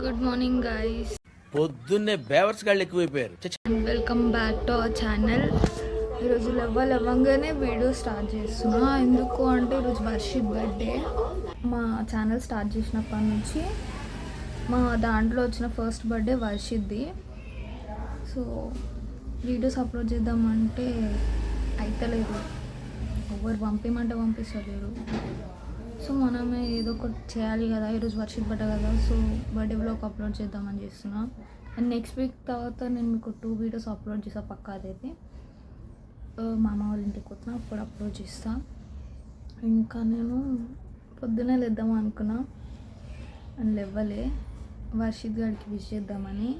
Good morning guys. పొద్దున్నే బేవర్స్ గాళ్ళు ఎక్కువైపోయారు. Welcome back to our channel. ఈరోజు లవ్వంగానే వీడియో స్టార్ట్ చేస్తున్నా. ఎందుకు అంటే ఈరోజు వర్షిత్ బర్త్డే. మా ఛానల్ స్టార్ట్ చేసినప్పటి నుంచి మా దాంట్లో వచ్చిన ఫస్ట్ బర్త్డే వర్షిత్ది. సో వీడియోస్ అప్లోడ్ చేద్దామంటే అయితలేదు, ఎవరు పంపిమంటే పంపిస్తలేరు. సో మనమే ఏదో ఒకటి చేయాలి కదా. ఈరోజు వర్షిత్ బర్త్డే కదా, సో బర్త్డే వ్లాగ్ అప్లోడ్ చేద్దామని చేస్తున్నా. అండ్ నెక్స్ట్ వీక్ తర్వాత నేను మీకు 2 వీడియోస్ అప్లోడ్ చేస్తా పక్కా. అదైతే మా అమ్మ వాళ్ళ ఇంటికి వచ్చిన అప్పుడు అప్లోడ్ చేస్తా. ఇంకా నేను పొద్దునే లేద్దాం అనుకున్నా అండ్ లేవ్వలే వర్షిత్ గారికి విష్ చేద్దామని.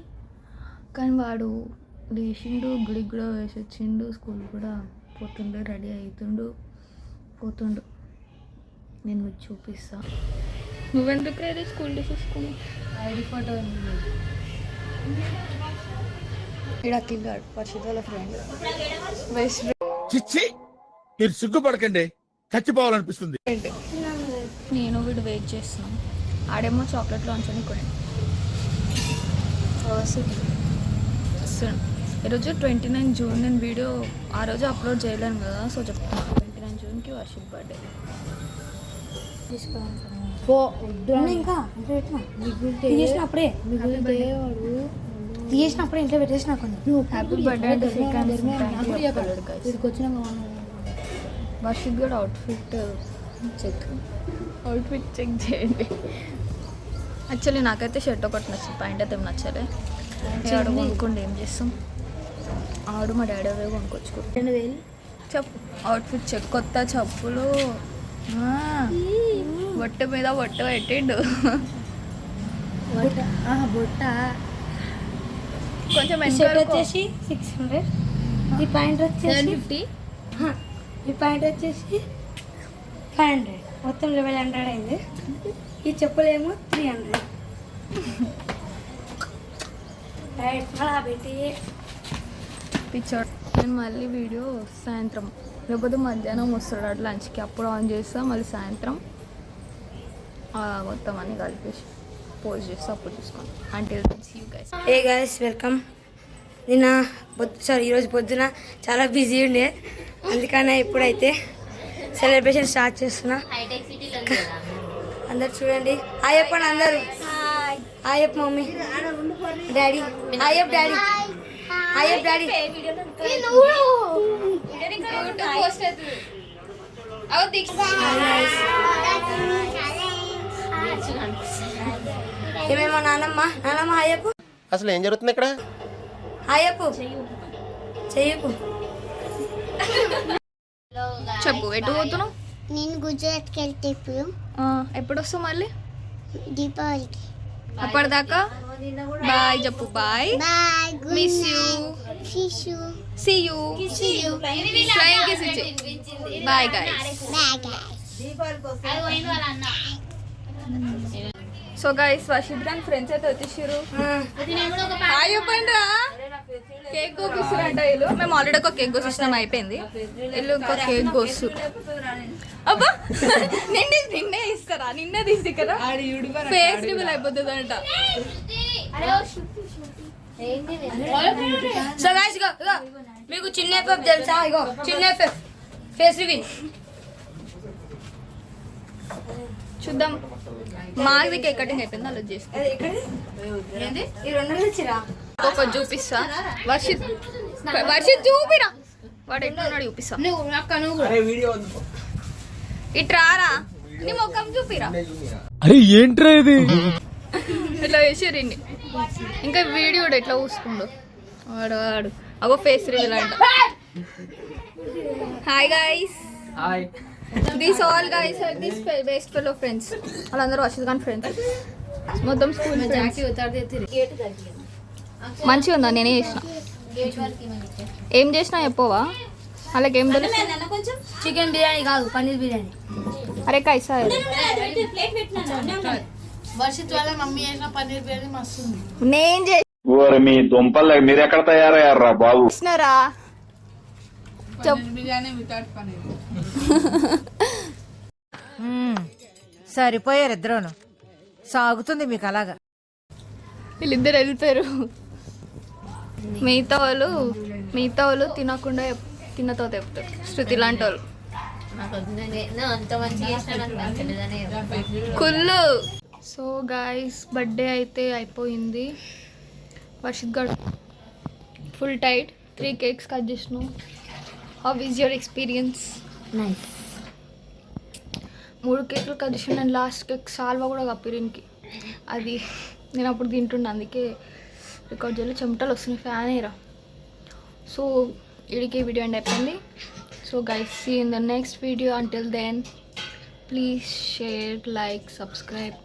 కానీ వాడు లేచిండు, గుడికి కూడా వేసి వచ్చిండు, స్కూల్ కూడా పోతుండు, రెడీ అవుతుండు, పోతుండు. నేను మీకు చూపిస్తా. నువ్వెందుకు రెడీ స్కూల్ డ్రెస్ వేసుకుని? ఐడి ఫోటో ఇక్కడ అఖిల్గాడు వర్షిత్ వాళ్ళ ఫ్రెండ్. మీరు సిగ్గుపడకండి, చచ్చిపోవాలనిపిస్తుంది. నేను వీడు వెయిట్ చేస్తున్నాం. ఆడేమో చాక్లెట్ లాంచ్ అని కూడా ఈరోజు 29 జూన్. నేను వీడియో ఆ రోజు అప్లోడ్ చేయలేను కదా, సో చెప్తాను. 29 జూన్కి వర్షిత్ బర్త్డే. తీసినప్పుడే ఇంట్లో పెట్టేసిన హ్యాపీ బర్త్డే. వర్షిత్ కూడా అవుట్ఫిట్ చెక్ చేయండి. యాక్చువల్లీ నాకైతే షర్ట్ ఒకటి నచ్చింది, ప్యాంట్ అయితే నచ్చలే. ఆడు కొనుక్కోండి, ఏం చేస్తాం. ఆడు మా డాడీ అవే కొనుక్కొచ్చుకో. 2000 చెప్పు. Outfit check. కొత్త చెప్పులు, బొట్ట మీద బొట్ట పెట్టిండు. బొట్ట కొంచెం షర్ట్ వచ్చేసి 600, ఈ ప్యాంట్ వచ్చేసి 750, ఈ ప్యాంట్ వచ్చేసి 500, మొత్తం 1100 అయింది. ఈ చెప్పులేమో 300. పెట్టి పిచ్చోడ్. నేను మళ్ళీ వీడియో సాయంత్రం లేకపోతే మధ్యాహ్నం వస్తాడు అట్లా లంచ్కి, అప్పుడు ఆన్ చేస్తా. మళ్ళీ సాయంత్రం మొత్తం అన్ని కలిపేసి పోస్ట్ చేస్తా, అప్పుడు చూసుకోండి. Until then see you guys. ఏ గైస్, వెల్కమ్. ఈరోజు పొద్దున చాలా బిజీ ఉండే, అందుకనే ఇప్పుడైతే సెలబ్రేషన్ స్టార్ట్ చేస్తున్నా. అందరు చూడండి, హాయ్ చెప్పండి అందరు. హాయ్ చెప్పు మమ్మీ, డాడీ. హాయ్ చెప్పు డాడీ. హాయ్ చెప్పు డాడీ. ఏమేమో నానమ్మ హాయ్ చెప్పు. అసలు ఏం జరుగుతుంది ఇక్కడ? హాయ్ చెప్పు. చెయ్యకు చెప్పు. ఎటు పోతున్నావు? నేను గుజరాత్కి వెళ్తే ఇప్పుడు. ఎప్పుడు వస్తావు మళ్ళీ? దీపావళికి. అప్పటిదాకా బాయ్ చెప్పు. Bye. Bye. Miss you. See you. Flying kiss ఇచ్చే. Bye guys. So guys, Varshith గాని ఫ్రెండ్స్ అయితే వచ్చేసారు. హాయ్ చెప్పండి రా. కేక్ కోసిస్తారంట వీళ్ళు. మేము ఆల్రెడీ ఒక కేక్ కోసిస్తాం, అయిపోయింది. వీళ్ళు ఇంకో కేక్ కోసు. అబ్బా నిన్నే ఇస్తారా? నిన్నే తీసి కదా ఫేస్ రివీల్ అయిపోతుంది అంట. సో గైస్, ఇగో మీకు చిన్న ఎఫెఫ్ తెలుసా? ఇగో చిన్న ఎఫెఫ్ ఫేస్ రివీల్ చూద్దాం. మాది కేక్ కటింగ్ అయిపోయింది, అలా చేసుకో. ఈ 2 ఇచ్చిరా. ఒకటి చూపిస్తా. వర్షిత్ చూపిరా, వాడు ఎట్లున్నాడు చూపిస్తా. ఇట్రారా, నీ ముఖం చూపిరా. అరే ఏంట్రా ఇది? ఇట్లా వేసిరండి. ఇంకా వీడియో ఎట్లా చూసుకుండు వాడు. అగో ఫేస్ రివీల్ అంట. Hi guys. Hi. These all guys are this best fellow friends. వాళ్ళందరూ వర్షిత్ ఖాన్ ఫ్రెండ్స్, మొత్తం స్కూల్ ఫ్రెండ్స్. మంచిగా ఉందా? నేనే చేసిన. ఏం చేసినా చెప్పవా? అలాగే ఏం తెలుసు? చికెన్ బిర్యానీ కాదు, పన్నీర్ బిర్యానీ. అరే కైసా వర్షిత్ వాళ్ళ మమ్మీ చేసిన పన్నీర్ బిర్యానీ మస్తు ఉంది. నేను మీ దుంపలు మీరు ఎక్కడ తయారయ్యారా బాబు? చేసినారా? బిర్యానీ వితౌట్ పన్నీర్. సరిపోయారు ఇద్దరును. సాగుతుంది మీకు అలాగా. వీళ్ళిద్దరు వెళ్ళిపోయారు. మిగతా వాళ్ళు తినకుండా తిన్నతో చెప్తారు. శృతి లాంటి వాళ్ళు అంత మంచిగా చేసినా నాకు నచ్చలేదనే కుళ్ళు. సో గాయస్ బర్త్డే అయితే అయిపోయింది. వర్షిత్ గారు ఫుల్ టైట్ 3 కేక్స్ కట్ చేసినాం. How is your experience? Nice. 3 కేకులు కట్ చేసిన. నేను లాస్ట్ కేక్ సాల్వా కూడా కప్పిరికి. అది నేను అప్పుడు తింటుండే, అందుకే రికార్డ్ చేయాలి. చెమటలు వస్తున్నాయి, ఫ్యాన్ ఏరా. సో ఇడికి వీడియో ఎండ్ అయిపోయింది. So guys, see in the next video. Until then please share, like, subscribe.